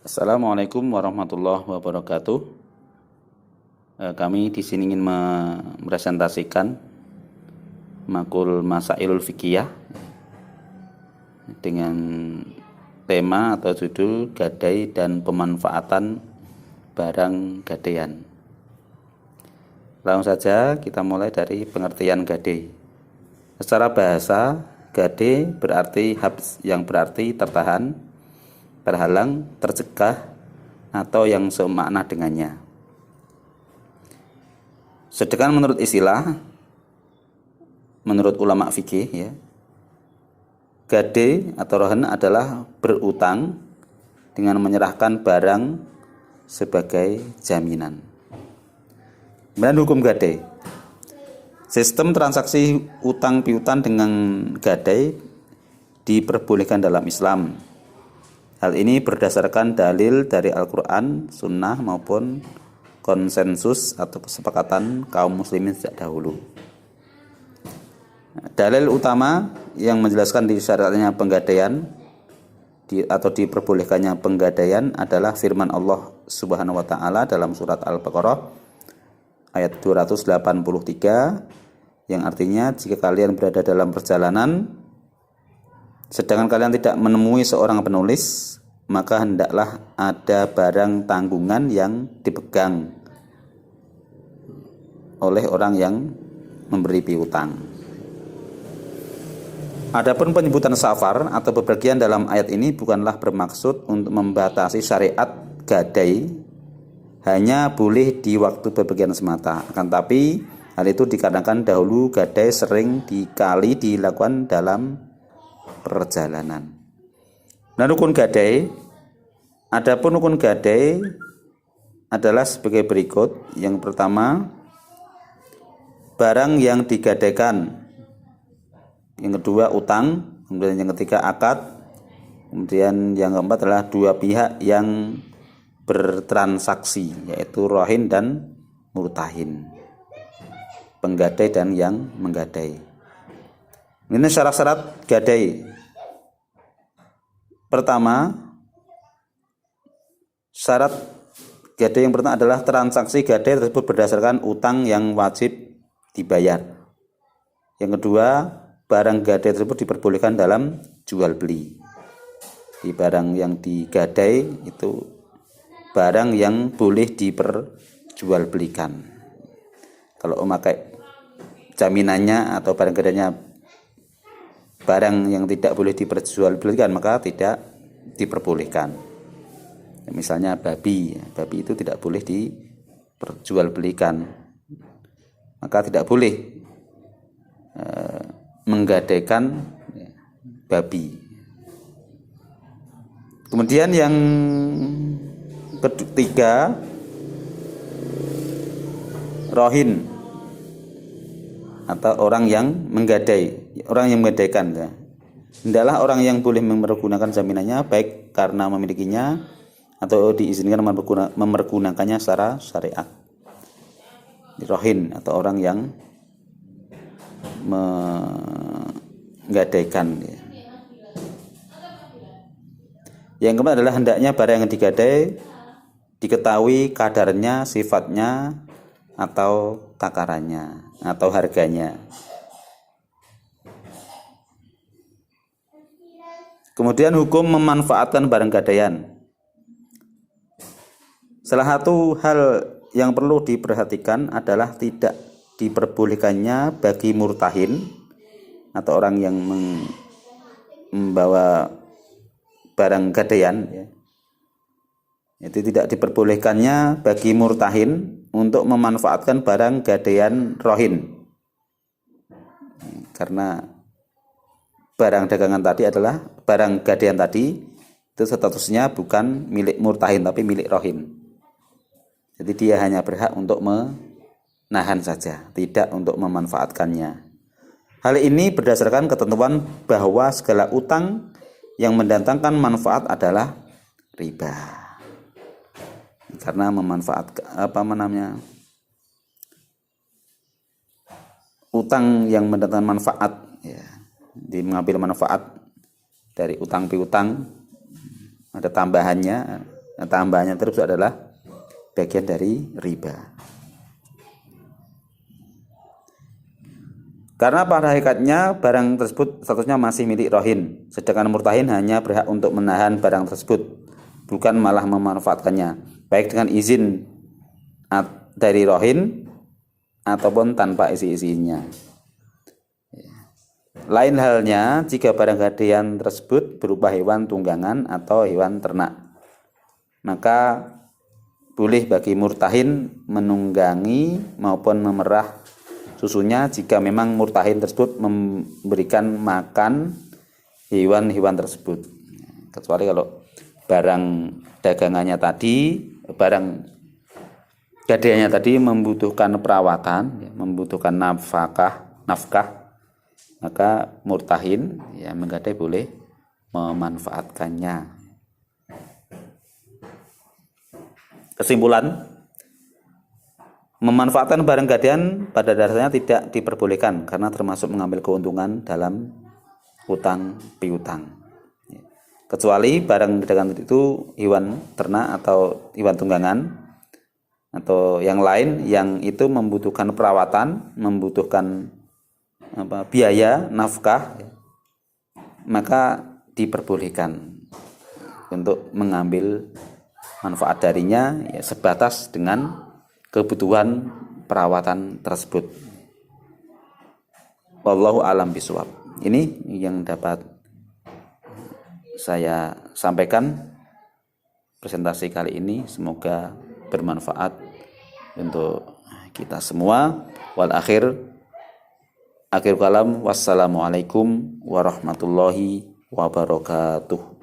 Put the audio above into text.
Assalamualaikum warahmatullahi wabarakatuh. Kami di sini ingin mempresentasikan makul masailul fikiyah dengan tema atau judul gadai dan pemanfaatan barang gadaian. Langsung saja kita mulai dari pengertian gadai. Secara bahasa, gadai berarti habs, yang berarti tertahan, terhalang, tercegah, atau yang semakna dengannya. Sedangkan menurut istilah, menurut ulama fikih, ya, gadai atau rohan adalah berutang dengan menyerahkan barang sebagai jaminan. Kemudian hukum gadai. Sistem transaksi utang piutang dengan gadai diperbolehkan dalam Islam. Hal ini berdasarkan dalil dari Al-Quran, Sunnah maupun konsensus atau kesepakatan kaum muslimin sejak dahulu. Dalil utama yang menjelaskan disyariatnya penggadaian atau diperbolehkannya penggadaian adalah firman Allah Subhanahu wa taala dalam surat Al-Baqarah ayat 283 yang artinya, jika kalian berada dalam perjalanan sedangkan kalian tidak menemui seorang penulis, maka hendaklah ada barang tanggungan yang dipegang oleh orang yang memberi piutang. Adapun penyebutan safar atau bepergian dalam ayat ini bukanlah bermaksud untuk membatasi syariat gadai hanya boleh di waktu bepergian semata. Akan tapi hal itu dikarenakan dahulu gadai sering dikali dilakukan dalam perjalanan. Nah, rukun gadai. Adapun rukun gadai adalah sebagai berikut. Yang pertama, barang yang digadaikan. Yang kedua, utang. Kemudian yang ketiga, akad. Kemudian yang keempat adalah dua pihak yang bertransaksi, yaitu rohin dan murtahin, penggadai dan yang menggadai. Ini syarat-syarat gadai. Pertama, syarat gadai yang pertama adalah transaksi gadai tersebut berdasarkan utang yang wajib dibayar. Yang kedua, barang gadai tersebut diperbolehkan dalam jual beli. Di barang yang digadai itu barang yang boleh diperjualbelikan. Kalau memakai jaminannya atau barang gadainya barang yang tidak boleh diperjualbelikan, maka tidak diperbolehkan. Misalnya babi itu tidak boleh diperjualbelikan, maka tidak boleh menggadaikan babi. Kemudian yang ketiga, rohin atau orang yang menggadai, orang yang menggadaikan, ya. Hendaklah orang yang boleh mempergunakan jaminannya baik karena memilikinya atau diizinkan mempergunakannya secara syariat. Rohin atau orang yang menggadaikan, ya. Yang keempat adalah hendaknya barang yang digadai diketahui kadarnya, sifatnya, atau takarannya atau harganya. Kemudian hukum memanfaatkan barang gadaian. Salah satu hal yang perlu diperhatikan adalah tidak diperbolehkannya bagi murtahin atau orang yang membawa barang gadaian, ya. Itu tidak diperbolehkannya bagi murtahin untuk memanfaatkan barang gadaian rohin, karena barang dagangan tadi adalah barang gadaian tadi itu statusnya bukan milik murtahin tapi milik rohin. Jadi dia hanya berhak untuk menahan saja, tidak untuk memanfaatkannya. Hal ini berdasarkan ketentuan bahwa segala utang yang mendatangkan manfaat adalah riba. Karena utang yang mendatangkan manfaat, ya, mengambil manfaat dari utang piutang, ada tambahannya, Nah, tambahannya tersebut adalah bagian dari riba. Karena pada hakikatnya barang tersebut statusnya masih milik rohin, sedangkan murtahin hanya berhak untuk menahan barang tersebut, bukan malah memanfaatkannya, baik dengan izin dari rohin ataupun tanpa isi-isinya. Lain halnya jika barang gadaian tersebut berupa hewan tunggangan atau hewan ternak, maka boleh bagi murtahin menunggangi maupun memerah susunya jika memang murtahin tersebut memberikan makan hewan-hewan tersebut. Kecuali kalau barang dagangannya tadi, barang gadaiannya tadi membutuhkan perawatan, membutuhkan nafkah, maka murtahin menggadai boleh memanfaatkannya. Kesimpulan, memanfaatkan barang gadaian pada dasarnya tidak diperbolehkan karena termasuk mengambil keuntungan dalam hutang piutang. Kecuali barang dagangan itu hewan ternak atau hewan tunggangan atau yang lain yang itu membutuhkan perawatan, membutuhkan biaya, nafkah, maka diperbolehkan untuk mengambil manfaat darinya sebatas dengan kebutuhan perawatan tersebut. Wallahu a'lam bishawab. Ini yang dapat saya sampaikan presentasi kali ini, semoga bermanfaat untuk kita semua. Akhir kalam, wassalamualaikum warahmatullahi wabarakatuh.